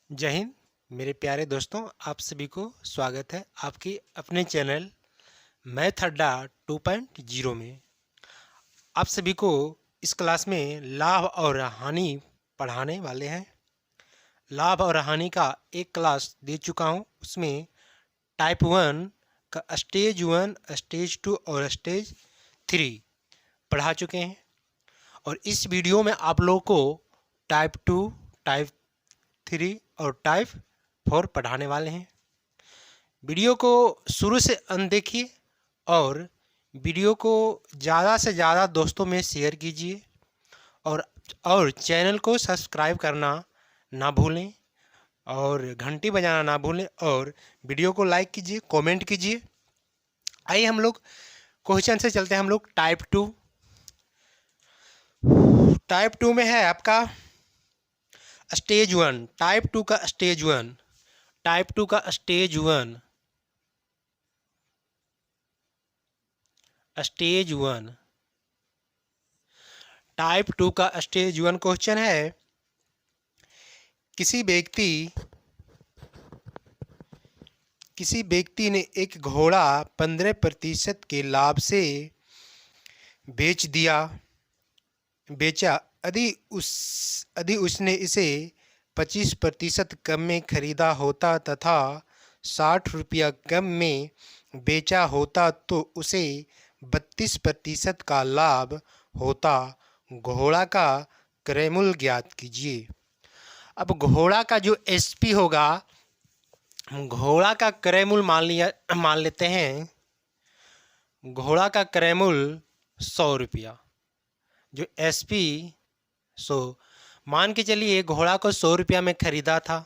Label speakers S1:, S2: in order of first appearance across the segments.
S1: जय हिंद मेरे प्यारे दोस्तों। आप सभी को स्वागत है आपके अपने चैनल मैथ अड्डा 2.0 में। आप सभी को इस क्लास में लाभ और हानि पढ़ाने वाले हैं। लाभ और हानि का एक क्लास दे चुका हूं, उसमें टाइप 1 का स्टेज 1, स्टेज 2 और स्टेज 3 पढ़ा चुके हैं। और इस वीडियो में आप लोगों को टाइप 2, टाइप 3 और टाइप 4 पढ़ाने वाले हैं। वीडियो को शुरू से अंत देखिए और वीडियो को ज़्यादा से ज़्यादा दोस्तों में शेयर कीजिए और चैनल को सब्सक्राइब करना ना भूलें और घंटी बजाना ना भूलें और वीडियो को लाइक कीजिए, कमेंट कीजिए। आइए हम लोग क्वेश्चन से चलते हैं। हम लोग टाइप टू में है आपका स्टेज 1। टाइप 2 का स्टेज 1, टाइप 2 का स्टेज 1, स्टेज 1, टाइप 2 का स्टेज 1 क्वेश्चन है। किसी व्यक्ति ने एक घोड़ा 15% के लाभ से बेचा। यदि उसने इसे 25% कम में खरीदा होता तथा 60 रुपया कम में बेचा होता तो उसे 32% का लाभ होता। घोड़ा का क्रय मूल्य ज्ञात कीजिए। अब घोड़ा का जो एसपी होगा, घोड़ा का क्रय मूल्य मान लेते हैं। घोड़ा का क्रय मूल्य 100 रुपया, जो एसपी 100 मान के चलिए। घोड़ा को 100 रुपया में खरीदा था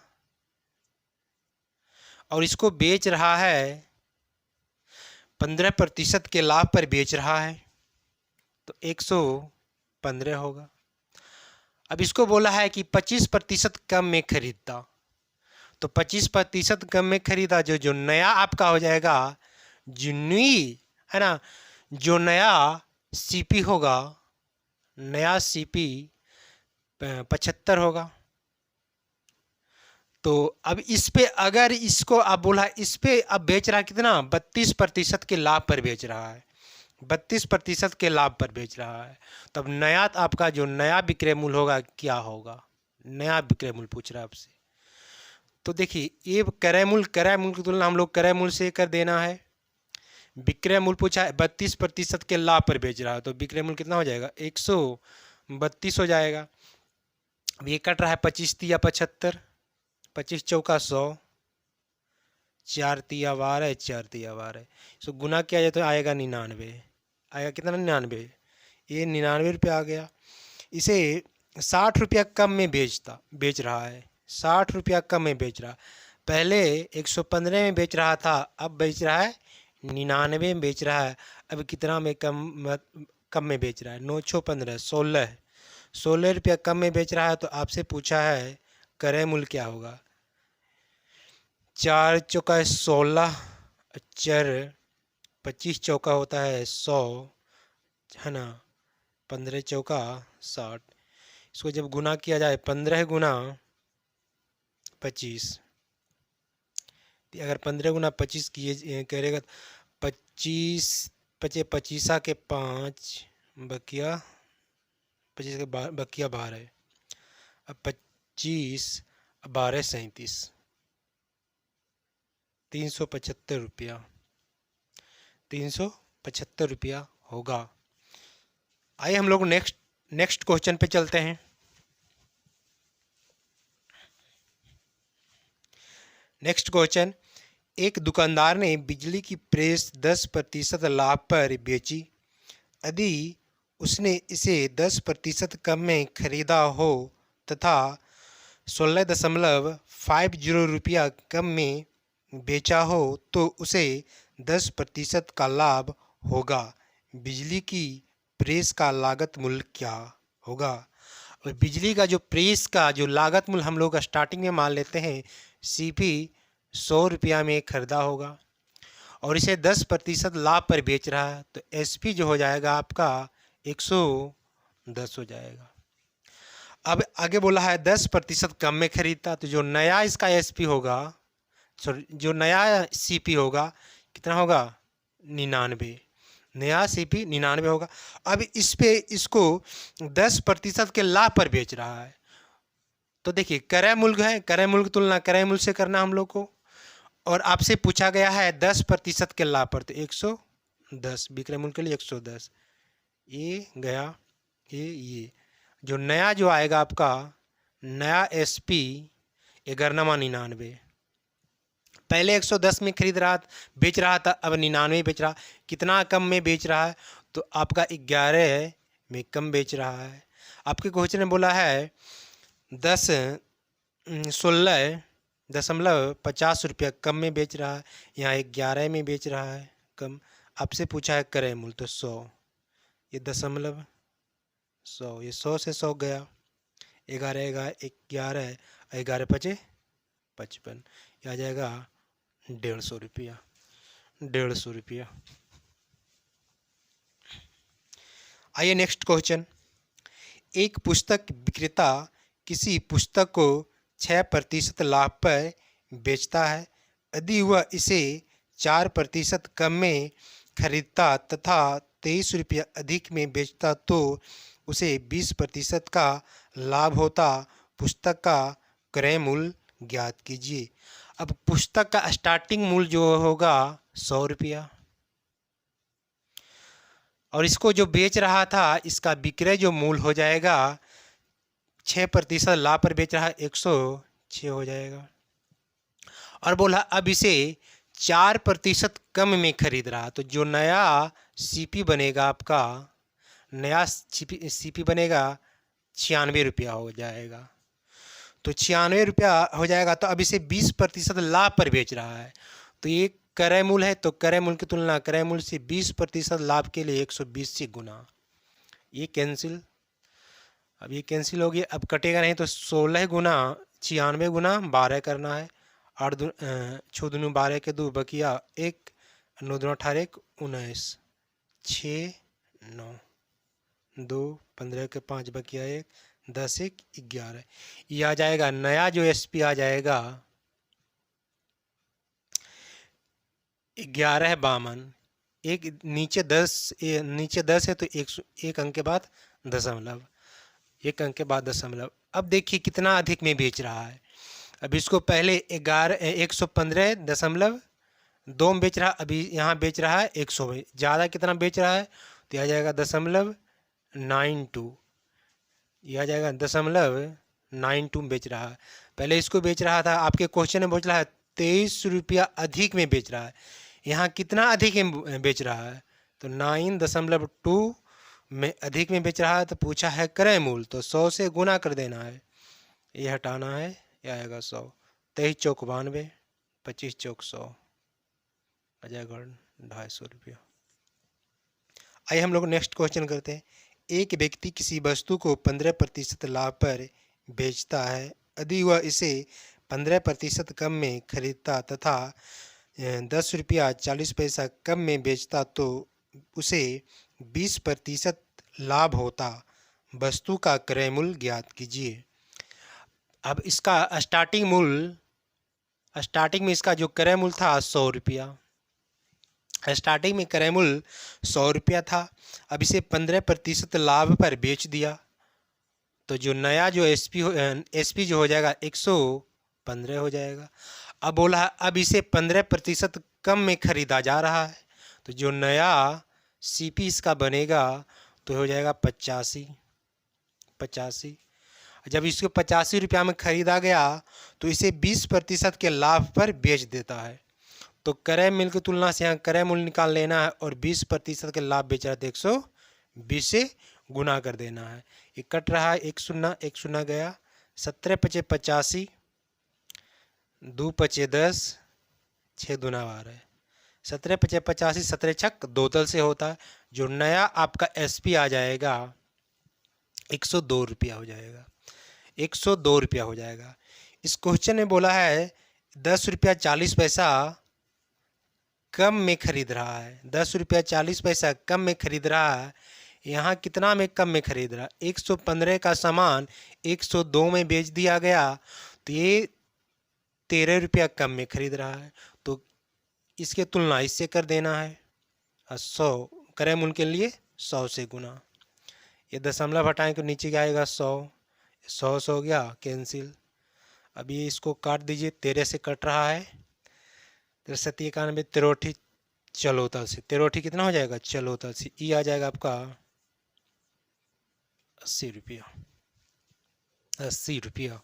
S1: और इसको बेच रहा है 15% के लाभ पर बेच रहा है, तो 115 होगा। अब इसको बोला है कि 25% कम में खरीदता, तो 25% कम में खरीदा, जो नया आपका हो जाएगा, जो नई है ना, जो नया सीपी होगा, नया सीपी 75 होगा। तो अब इस पे अगर इसको आप बोला, इस पे अब बेच रहा है कितना, 32% के लाभ पर बेच रहा है, 32% के लाभ पर बेच रहा है। तब नया आपका जो नया विक्रय मूल्य होगा क्या होगा, नया विक्रय मूल्य पूछ रहा है आपसे। तो देखिए, ये क्रय मूल्य की तुलना हम लोग क्रय मूल्य से कर देना है। विक्रय मूल्य पूछा है, 32% के लाभ पर बेच रहा है, तो विक्रय मूल्य कितना हो जाएगा, 132 हो जाएगा। अब ये कट रहा है 25 तिया 75, 25 चौका 100, 4 तिया 12, 4 तिया 12, इसको गुना किया जाए तो आएगा 99। आएगा कितना, 99। ये 99 रुपये आ गया। इसे 60 रुपया कम में बेच रहा है, 60 रुपया कम में बेच रहा। पहले 115 में बेच रहा था, अब बेच रहा है 99 में बेच रहा है। अब कितना में कम में बेच रहा है, 9 6 15, 16 रुपया कम में बेच रहा है। तो आपसे पूछा है क्रय मूल्य क्या होगा। 4 चौका 16, 4 25 चौका होता है 100, है ना, 15 चौका 60। इसको जब गुना किया जाए, 15 गुना 25, अगर 15 गुना 25 किए करेगा, 25 पचे 25 के 5 बकिया 25 के बकिया 12। अब 25 12 37, 375 रुपया, 375 रुपया होगा। आइए हम लोग नेक्स्ट क्वेश्चन पे चलते हैं। नेक्स्ट क्वेश्चन, एक दुकानदार ने बिजली की प्रेस 10% लाभ पर बेची। यदि उसने इसे 10% कम में खरीदा हो तथा 16.50 रुपया कम में बेचा हो तो उसे 10% का लाभ होगा। बिजली की प्रेस का लागत मूल्य क्या होगा। और बिजली का जो प्रेस का जो लागत मूल्य हम लोग स्टार्टिंग में मान लेते हैं, सीपी 100 रुपया में खरीदा होगा और इसे 10% लाभ पर बेच रहा है, तो एसपी जो हो जाएगा आपका 110 हो जाएगा। अब आगे बोला है 10% कम में खरीदता, तो जो नया इसका एसपी होगा, सॉरी जो नया सीपी होगा कितना होगा 99, नया सीपी 99 होगा। अब इस पे इसको 10% के लाभ पर बेच रहा है। तो देखिए क्रय मूल्य है, क्रय मूल्य की तुलना क्रय मूल्य से करना हम लोग को, और आपसे पूछा गया है 10% के लाभ पर, तो 110 विक्रय मूल्य के लिए 110 ये गया, ये जो नया जो आएगा आपका नया एसपी 11,99, पहले 110 में खरीद रहा बेच रहा था, अब 99 बेच रहा, कितना कम में बेच रहा है, तो आपका 11 में कम बेच रहा है। आपके क्वेश्चन ने बोला है 16.50 कम में बेच रहा है, यहाँ 11 में बेच रहा है कम। आपसे पूछा है क्रय मूल्य, तो 100, ये 100, ये 100 से 100 गया, 11 11 11 पचे 55, आ जाएगा 150 रुपया, 150 रुपया। आइए नेक्स्ट क्वेश्चन। एक पुस्तक विक्रेता किसी पुस्तक को 6% लाभ पर बेचता है, यदि वह इसे 4% कम में खरीदता तथा 23 रुपया अधिक में बेचता तो उसे 20% का लाभ होता। पुस्तक का क्रय मूल्य ज्ञात कीजिए। अब पुस्तक का स्टार्टिंग मूल्य जो होगा 100 रुपया, और इसको जो बेच रहा था इसका विक्रय जो मूल्य हो जाएगा 6% लाभ पर बेच रहा है 106 हो जाएगा। और बोला अब इसे 4% कम में खरीद रहा, तो जो नया सीपी बनेगा आपका, नया सीपी बनेगा 96 रुपया हो जाएगा, तो 96 रुपया हो जाएगा। तो अब इसे 20% लाभ पर बेच रहा है, तो ये क्रय मूल्य है, तो क्रय मूल्य की तुलना क्रय मूल्य से 20% लाभ के लिए 120 से गुना, ये कैंसिल, अब ये कैंसिल हो गया। अब कटेगा नहीं, तो 16 गुना 96 गुना 12 करना है, 8 6 दूनी 12 के 2 बकिया 1, 9 दूना 18 19, 6 9 2 15 के 5 बकिया 1, 10 1 11, ये आ जाएगा नया जो एसपी आ जाएगा 11.52। एक नीचे 10 है तो 1 अंक के बाद दशमलव, 1 अंक के बाद दशमलव। अब देखिए कितना अधिक में बेच रहा है। अब इसको पहले 115.2 में बेच रहा, अभी यहाँ बेच रहा है 100 में, ज़्यादा कितना बेच रहा है, तो आ जाएगा 0.92, यह आ जाएगा 0.92 बेच रहा है। पहले इसको बेच रहा था, आपके क्वेश्चन में बोल रहा है 23 रुपया अधिक में बेच रहा है, यहाँ कितना अधिक में बेच रहा है, तो 9.2 में अधिक में बेच रहा है। तो पूछा है क्रय मूल्य, तो 100 से गुना कर देना है, ये हटाना है, यह आएगा 100, 23 चौक 92, 25 चौक 100, आ जाएगा 250 रुपया। आइए हम लोग नेक्स्ट क्वेश्चन करते हैं। एक व्यक्ति किसी वस्तु को 15% लाभ पर बेचता है, यदि वह इसे 15% कम में खरीदता तथा 10 रुपया 40 पैसा कम में बेचता तो उसे 20% लाभ होता। वस्तु का क्रय मूल्य ज्ञात कीजिए। अब इसका स्टार्टिंग में इसका जो क्रय मूल्य था 100 रुपया, स्टार्टिंग में क्रय मूल्य 100 रुपया था। अब इसे 15% लाभ पर बेच दिया, तो जो नया जो एसपी जो हो जाएगा 115 हो जाएगा। अब बोला अब इसे 15% कम में खरीदा जा रहा है, तो जो नया सीपी इसका बनेगा तो हो जाएगा 85। जब इसको 85 रुपया में खरीदा गया तो इसे 20% के लाभ पर बेच देता है। तो क्रय मूल्य की तुलना से यहाँ क्रय मूल्य निकाल लेना है और 20% के लाभ बेच रहा है, तो 120 से गुना कर देना है। ये कट रहा है, 1 शून्य गया, 17 पचे 85, 2 पचे 10, 6 दूना 12, 17 पचे 85, 17 छक 2 तल से होता है। जो नया आपका एसपी आ जाएगा 102 रुपया हो जाएगा, 102 रुपया हो जाएगा। इस क्वेश्चन में बोला है 10 रुपया 40 पैसा कम में खरीद रहा है, 10 रुपया 40 पैसा कम में खरीद रहा है, यहाँ कितना में कम में खरीद रहा, 115 का सामान 102 में बेच दिया गया, तो ये 13 रुपया कम में खरीद रहा है, तो इसके तुलना इससे कर देना है। 100 क्रय मूल्य के लिए 100 से गुना, ये दशमलव हटाएं तो नीचे क्या आएगा 100, 100 हो गया कैंसिल। अब ये इसको काट दीजिए, 13 से कट रहा है, 63 91 तिरोठी चलोता से, तिरोठी कितना हो जाएगा चलोता से, ई आ जाएगा आपका 80 रुपया, 80 रुपया।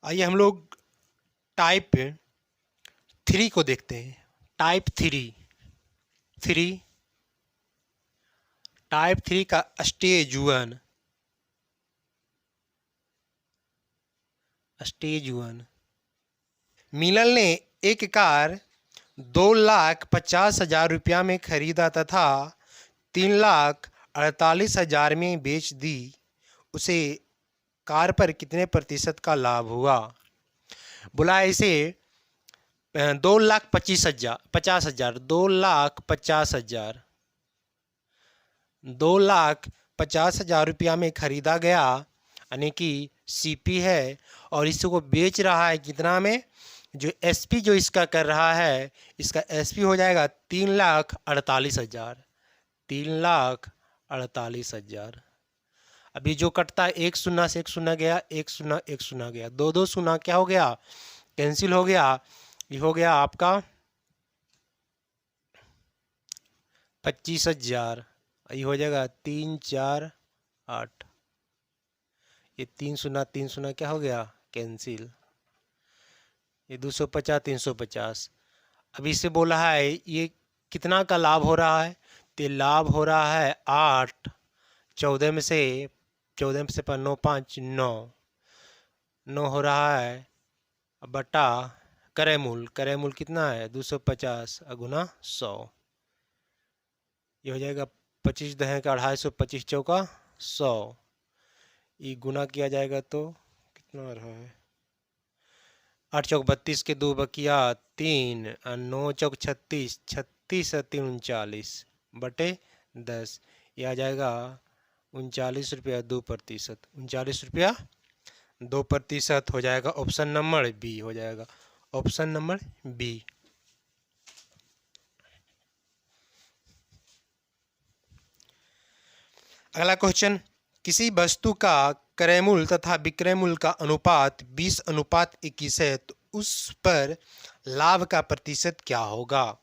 S1: आइए हम लोग टाइप 3 को देखते हैं। टाइप 3 टाइप 3 का स्टेज 1 मिलल ने एक कार 2,50,000 रुपया में खरीदा तथा 3,48,000 में बेच दी, उसे कार पर कितने प्रतिशत का लाभ हुआ। बोला इसे 2,50,000 2,50,000 रुपया में खरीदा गया, यानी कि सीपी है, और इसको बेच रहा है कितना में, जो एसपी जो इसका कर रहा है, इसका एसपी हो जाएगा 3,48,000, 3,48,000। अभी जो कटता है 1 शून्य से 1 शून्य गया, 1 शून्य 1 शून्य गया, 2 शून्य क्या हो गया कैंसिल हो गया, ये हो गया आपका 25,000, ये हो जाएगा 3 4 8, ये 3 शून्य क्या हो गया कैंसिल, ये 250 350। अभी से बोला है ये कितना का लाभ हो रहा है, तो लाभ हो रहा है 8, 14 में से 9 5 9 हो रहा है, बटा क्रय मूल्य कितना है 250 गुना 100, ये हो जाएगा 25 दहें का 250, 25 चौका 100, ये गुना किया जाएगा तो कितना रहा है, 8 चौक 32 के 2 बकिया 3, 9 चौक 36, 36 3 39 बटे 10, ये आ जाएगा 39 रुपया 2%, 39 रुपया 2% हो जाएगा। ऑप्शन नंबर बी हो जाएगा, ऑप्शन नंबर बी। अगला क्वेश्चन, किसी वस्तु का क्रय मूल्य तथा विक्रय मूल्य का अनुपात 20:21 है, तो उस पर लाभ का प्रतिशत क्या होगा।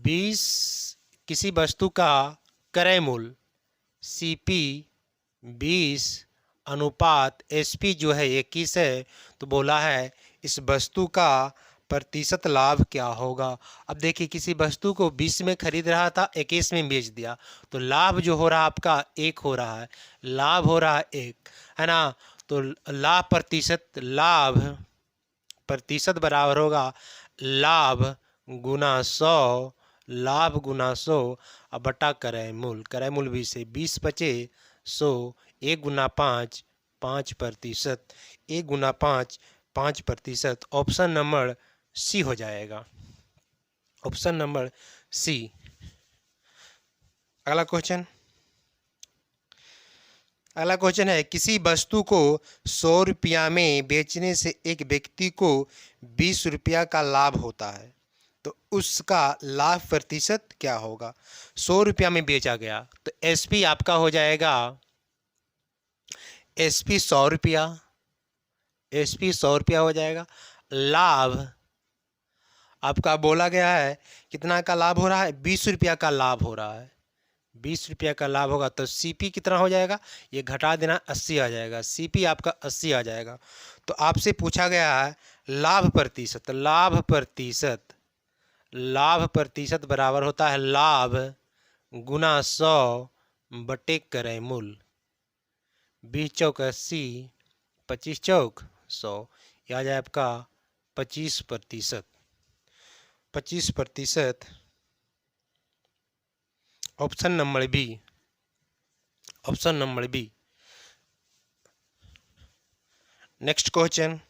S1: 20 किसी वस्तु का क्रय मूल्य सीपी 20 अनुपात एसपी जो है 21 है, तो बोला है इस वस्तु का प्रतिशत लाभ क्या होगा। अब देखिए किसी वस्तु को 20 में खरीद रहा था, 21 में बेच दिया, तो लाभ जो हो रहा है आपका 1 हो रहा है, लाभ हो रहा है 1 है ना, तो लाभ प्रतिशत बराबर होगा लाभ गुना 100, लाभ गुना 100 अब बटा क्रय मूल्य भी से 20 बचे 100, 1 गुना 5 5%, 1 गुना 5 5%, ऑप्शन नंबर सी हो जाएगा, ऑप्शन नंबर सी। अगला क्वेश्चन है, किसी वस्तु को 100 रुपया में बेचने से एक व्यक्ति को 20 रुपया का लाभ होता है, तो उसका लाभ प्रतिशत क्या होगा। 100 रुपया में बेचा गया, तो एसपी आपका हो जाएगा एसपी 100 रुपया, एसपी 100 रुपया हो जाएगा। लाभ आपका बोला गया है कितना का लाभ हो रहा है, 20 रुपया का लाभ हो रहा है, 20 रुपया का लाभ होगा, तो सीपी कितना हो जाएगा, ये घटा देना 80 आ जाएगा, सीपी आपका 80 आ जाएगा। तो आपसे पूछा गया है लाभ प्रतिशत, लाभ प्रतिशत बराबर होता है लाभ गुना 100 बटे क्रय मूल्य, 20 चौक 80, 25 चौक 100, यह आ जाए आपका 25%, 25%, option number B, option number B. Next question,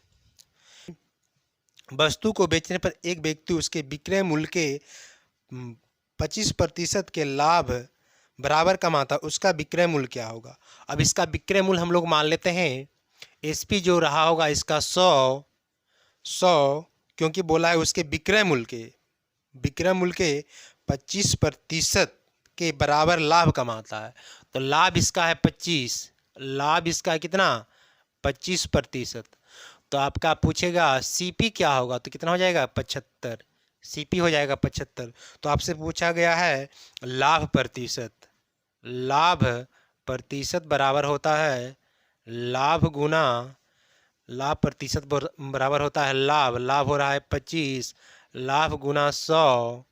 S1: वस्तु को बेचने पर एक व्यक्ति उसके विक्रय मूल्य के 25% के लाभ बराबर कमाता, उसका विक्रय मूल्य क्या होगा। अब इसका विक्रय मूल्य हम लोग मान लेते हैं एसपी जो रहा होगा इसका 100, क्योंकि बोला है उसके विक्रय मूल्य के 25% के बराबर लाभ कमाता है, तो लाभ इसका है 25, लाभ इसका है कितना 25%। तो आपका पूछेगा सीपी क्या होगा, तो कितना हो जाएगा 75, सीपी हो जाएगा 75। तो आपसे पूछा गया है लाभ प्रतिशत, लाभ प्रतिशत बराबर होता है लाभ गुना, लाभ प्रतिशत बराबर होता है लाभ, लाभ हो रहा है 25, लाभ गुना 100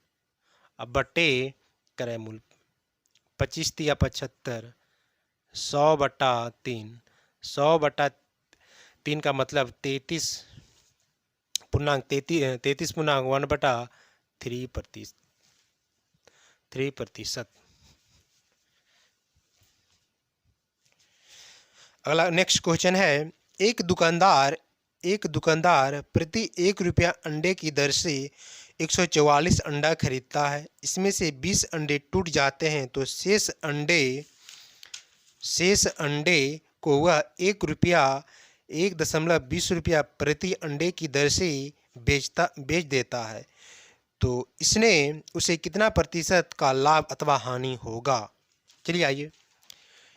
S1: अब बटे क्रय मूल्य, 25 या 75, 100/3, 100/3 का मतलब 33.1/3%। अगला नेक्स्ट क्वेश्चन है, एक दुकानदार प्रति 1 रुपया अंडे की दर से 144 अंडा खरीदता है। इसमें से 20 अंडे टूट जाते हैं तो शेष अंडे को वह 1.20 रुपया प्रति अंडे की दर से बेच देता है। तो इसने उसे कितना प्रतिशत का लाभ अथवा हानि होगा। चलिए आइए,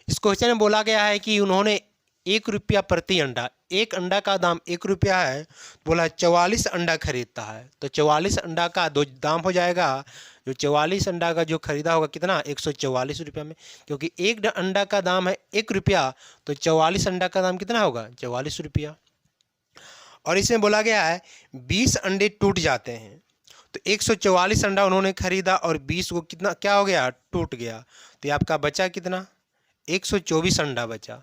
S1: इस क्वेश्चन में बोला गया है कि उन्होंने 1 रुपया प्रति अंडा, एक अंडा का दाम 1 रुपया है, बोला 44 अंडा खरीदता है, तो 44 अंडा का दो दाम हो जाएगा, जो 44 अंडा का जो खरीदा होगा कितना 144 रुपया में, क्योंकि एक अंडा का दाम है 1 रुपया, तो 44 अंडा का दाम कितना होगा 44 रुपया। और इसमें बोला गया है 20 अंडे टूट जाते हैं, तो 144 अंडा उन्होंने खरीदा और 20 को कितना क्या हो गया टूट गया, तो ये आपका बचा कितना 124 अंडा बचा,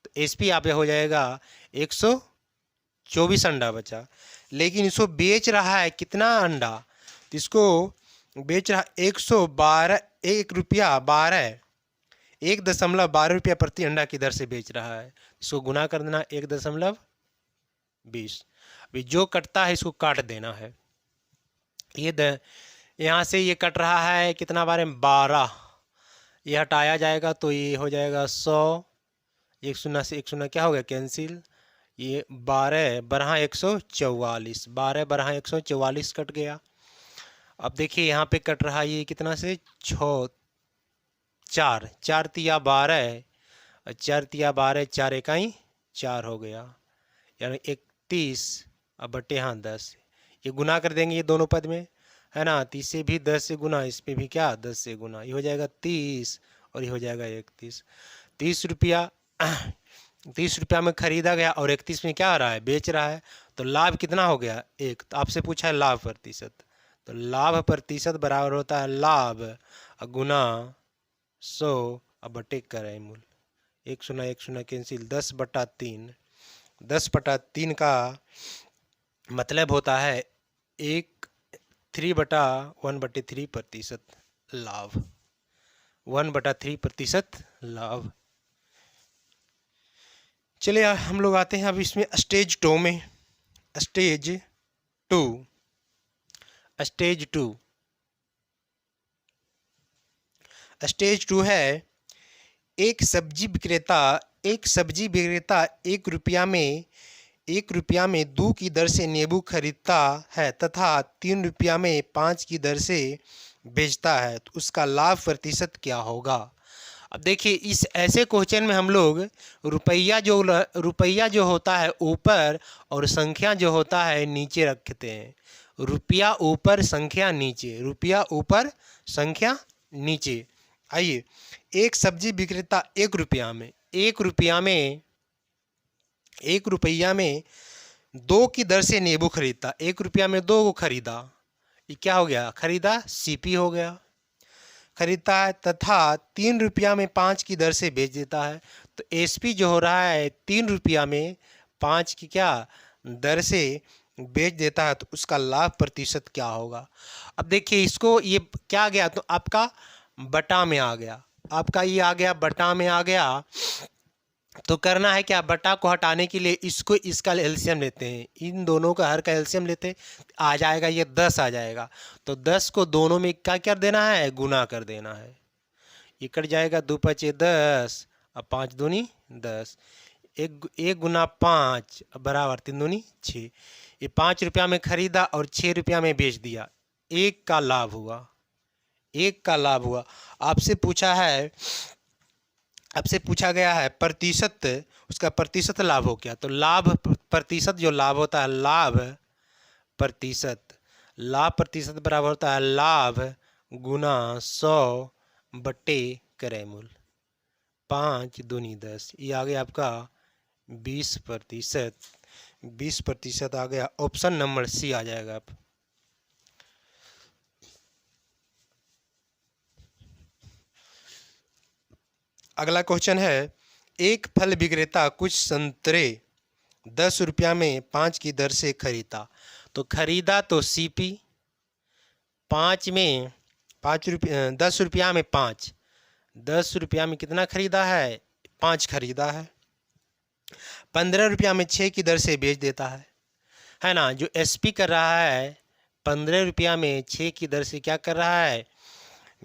S1: तो एसपी आप हो जाएगा 124 अंडा बचा। लेकिन इसको बेच रहा है कितना अंडा, तो इसको बेच रहा 1.12 रुपया प्रति अंडा की दर से बेच रहा है। इसको गुना कर देना 1.20, अभी जो कटता है इसको काट देना है। ये यहाँ से ये कट रहा है कितना बार में 12, ये हटाया जाएगा तो ये हो जाएगा 100, 1 शून्य से 1 शून्य क्या हो गया कैंसिल, ये 12 144, 12 144 कट गया। अब देखिए यहाँ पे कट रहा है ये कितना से 6, 4, 4 तिया 12, 4 तिया 12, 4 इकाई 4 हो गया, यानी 31 अब बटे यहाँ 10, ये गुना कर देंगे ये दोनों पद में है ना, 30 से भी 10 से गुना, इस पे भी क्या 10 से गुना, ये हो जाएगा 30 और ये हो जाएगा 31। 30 रुपया में खरीदा गया और 31 में क्या आ रहा है बेच रहा है, तो लाभ कितना हो गया 1। तो आपसे पूछा है लाभ प्रतिशत, तो लाभ प्रतिशत बराबर होता है लाभ गुना 100 अब बटे क्रय मूल्य, 1 शून्य कैंसिल, 10/3, 10/3 का मतलब होता है 1/3 लाभ, 1/3 लाभ। चलिए हम लोग आते हैं अब इसमें स्टेज 2 में। स्टेज टू है, एक सब्जी विक्रेता 1 रुपया में 2 की दर से नींबू खरीदता है तथा 3 रुपया में 5 की दर से बेचता है, तो उसका लाभ प्रतिशत क्या होगा। अब देखिए इस ऐसे क्वेश्चन में हम लोग रुपया जो होता है ऊपर और संख्या जो होता है नीचे रखते हैं, रुपया ऊपर संख्या नीचे, रुपया ऊपर संख्या नीचे। आइए, एक सब्जी विक्रेता 1 रुपया में 2 की दर से नींबू खरीदता, 1 रुपया में 2 को खरीदा, ये क्या हो गया खरीदा सीपी हो गया, खरीदता है तथा 3 रुपया में 5 की दर से बेच देता है, तो एसपी जो हो रहा है 3 रुपया में 5 की क्या दर से बेच देता है, तो उसका लाभ प्रतिशत क्या होगा। अब देखिए इसको ये क्या आ गया, तो आपका बटा में आ गया, आपका ये आ गया बटा में आ गया, तो करना है क्या, बटा को हटाने के लिए इसको इसका एलसीएम लेते हैं, इन दोनों का हर का एलसीएम लेते हैं, आ जाएगा ये 10 आ जाएगा। तो 10 को दोनों में क्या कर देना है, गुना कर देना है। ये कट जाएगा, 2 पचे 10 और 5 दूनी 10, एक गुना 5 बराबर 3 दूनी 6। ये 5 रुपया में खरीदा और 6 रुपया में बेच दिया, एक का लाभ हुआ, एक का लाभ हुआ। आपसे पूछा गया है प्रतिशत, उसका प्रतिशत लाभ हो क्या, तो लाभ प्रतिशत जो लाभ होता है, लाभ प्रतिशत बराबर होता है लाभ गुना 100 बटे क्रय मूल्य, 5 दूनी 10, ये आ गया आपका 20%। 20% आ गया, ऑप्शन नंबर सी आ जाएगा आप। अगला क्वेश्चन है, एक फल विक्रेता कुछ संतरे 10 रुपया में 5 की दर से खरीदा। तो खरीदा तो सीपी, 5 में 5 रुपया, 10 रुपया में 5, 10 रुपया में कितना खरीदा है, 5 खरीदा है। 15 रुपया में 6 की दर से बेच देता है ना। जो एसपी कर रहा है 15 रुपया में 6 की दर से क्या कर रहा है,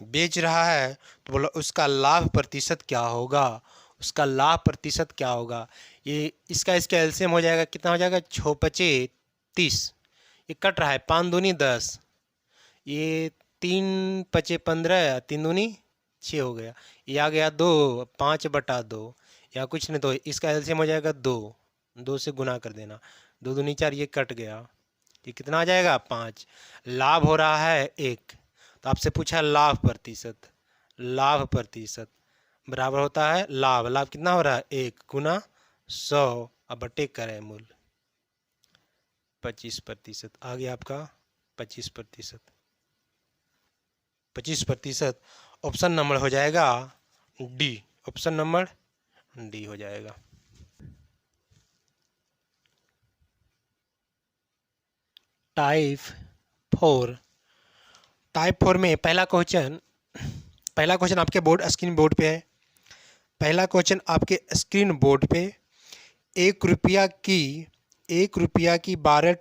S1: बेच रहा है। तो बोला उसका लाभ प्रतिशत क्या होगा, उसका लाभ प्रतिशत क्या होगा। ये इसका एलसीएम हो जाएगा, कितना हो जाएगा, 6 पचे 30, ये कट रहा है, 5 दूनी 10, ये 3 पचे 15, 3 दूनी 6 हो गया, ये आ गया 2, 5 बटा 2, या कुछ नहीं, तो इसका एलसीएम हो जाएगा 2, 2 से गुना कर देना, 2 दूनी 4, ये कट गया, ये कितना आ जाएगा 5। लाभ हो रहा है 1, तो आपसे पूछा लाभ प्रतिशत, लाभ प्रतिशत बराबर होता है लाभ कितना हो रहा है, 1 गुना 100 अब बटे क्रय मूल्य 25%, आ गया आपका 25%। 25% ऑप्शन नंबर हो जाएगा डी, ऑप्शन नंबर डी हो जाएगा। टाइप 4 में पहला क्वेश्चन आपके स्क्रीन बोर्ड पे है। पहला क्वेश्चन आपके स्क्रीन बोर्ड पे, 1 रुपया की 12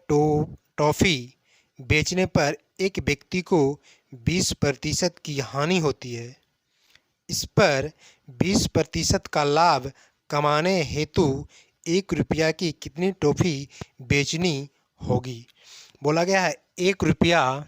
S1: टॉफ़ी बेचने पर एक व्यक्ति को 20% की हानि होती है। इस पर 20% का लाभ कमाने हेतु 1 रुपया की कितनी टॉफ़ी बेचनी होगी। बोला गया है 1 रुपया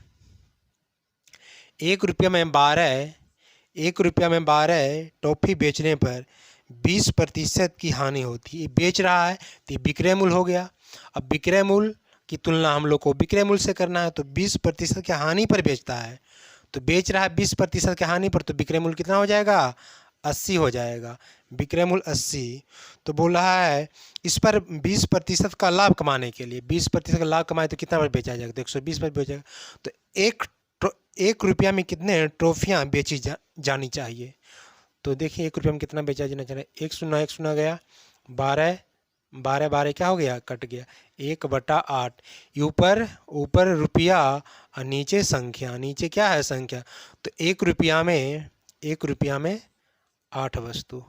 S1: में 12 टॉफ़ी बेचने पर 20% की हानि होती है। बेच रहा है तो ये विक्रय मूल्य हो गया। अब विक्रय मूल्य की तुलना हम लोग को विक्रय मूल्य से करना है, तो 20% की हानि पर बेचता है, तो बेच रहा है 20% की हानि पर, तो विक्रय मूल्य कितना हो जाएगा, 80 हो जाएगा, विक्रय मूल्य 80। तो बोल रहा है इस पर 20% का लाभ कमाने के लिए, 20% का लाभ कमाए तो कितना पर बेचा जाएगा, तो 120 पर बेचेगा। तो 1 रुपया में कितने ट्रॉफियाँ बेची जानी चाहिए। तो देखिए 1 रुपया में कितना बेचा जाना चाहिए, 1 शून्य गया, 12 क्या हो गया, कट गया, 1/8, ऊपर रुपया और नीचे संख्या, नीचे क्या है संख्या, तो 1 रुपया में 8 वस्तु,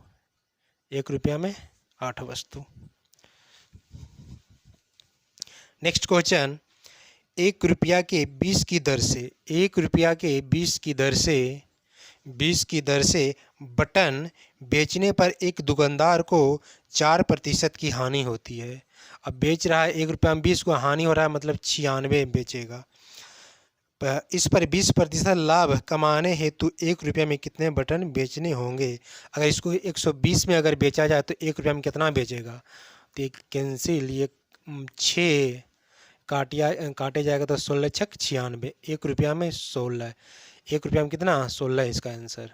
S1: 1 रुपया में 8 वस्तु। नेक्स्ट क्वेश्चन, 1 रुपया के 20 की दर से 20 की दर से बटन बेचने पर एक दुकानदार को 4% की हानि होती है। अब बेच रहा है 1 रुपया में 20 को, हानि हो रहा है मतलब 96 बेचेगा। इस पर 20% लाभ कमाने हेतु 1 रुपया में कितने बटन बेचने होंगे। अगर इसको 120 में अगर बेचा जाए तो 1 रुपया में कितना बेचेगा, तो एक कैंसिल, ये 6 काटे जाएगा तो 16 छक 96, 1 रुपया में 16, 1 रुपया में कितना, 16 इसका आंसर।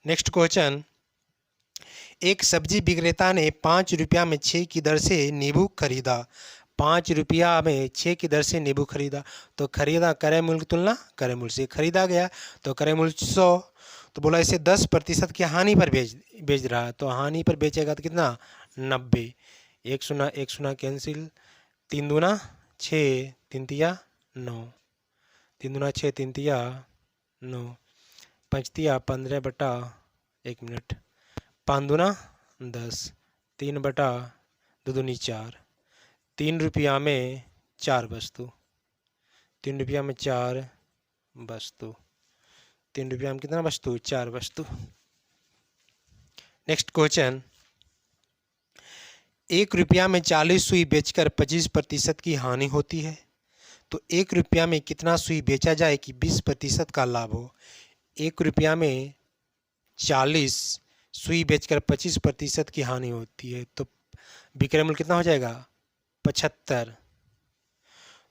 S1: नेक्स्ट क्वेश्चन, एक सब्जी विक्रेता ने 5 रुपया में 6 की दर से नींबू खरीदा। 5 रुपया में 6 की दर से नींबू खरीदा, तो खरीदा क्रय मूल्य की तुलना क्रय मूल्य से, खरीदा गया तो क्रय मूल्य 100, तो बोला इसे 10% की हानि पर बेच रहा है, तो हानि पर बेचेगा तो कितना, 90, 1 शून्य कैंसिल, 3 दूना 6, 3 तिया 9, 3 दूना 6, 3 तिया 9, 5 तिया 15/8, एक मिनट, 5 दूना 10, 3/2 दूनी 4, 3 रुपया में 4 वस्तु, 3 रुपया में 4 वस्तु, 3 रुपया में कितना वस्तु? 4 वस्तु। नेक्स्ट क्वेश्चन, 1 रुपया में 40 सुई बेचकर 25% की हानि होती है, तो 1 रुपया में कितना सुई बेचा जाए कि 20% का लाभ हो? 1 रुपया में 40 सुई बेचकर 25% की हानि होती है, तो विक्रय मूल्य कितना हो जाएगा? 75।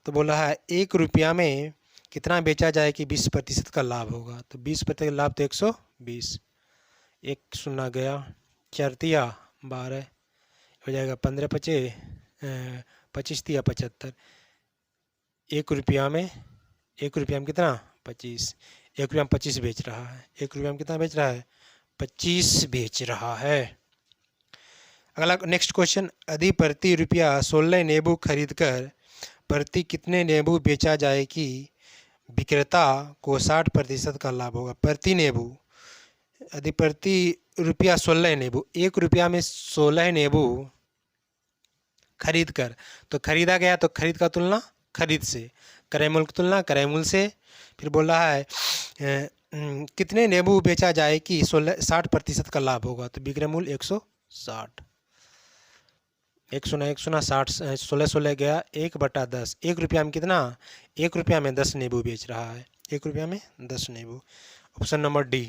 S1: तो बोला है 1 रुपया में कितना बेचा जाए कि 20% का लाभ होगा, तो 20% का लाभ तो 120, 1 शून्य गया, 4 तिया 12 हो जाएगा, 15 पचे 25 तिया 75। 1 रुपया में कितना? 25। 1 रुपया में 25 बेच रहा है, 1 रुपया में कितना बेच रहा है? 25 बेच रहा है। अगला नेक्स्ट क्वेश्चन, यदि प्रति रुपया 16 नींबू खरीदकर प्रति कितने नींबू बेचा जाए कि विक्रेता को 60% का लाभ होगा? प्रति नींबू, यदि प्रति रुपया 16 नींबू, 1 रुपया में 16 नींबू खरीद कर, तो खरीदा गया तो खरीद का तुलना खरीद से, क्रय मूल्य की तुलना क्रय मूल्य से। फिर बोल रहा है कितने नींबू बेचा जाए कि 60% का लाभ होगा, तो विक्रय मूल्य 160। 1 शून्य 1 शून्य 60, 16 16 गया, 1/10। 1 रुपया में कितना? 1 रुपया में 10 नींबू बेच रहा है, 1 रुपया में 10 नींबू। Option number D.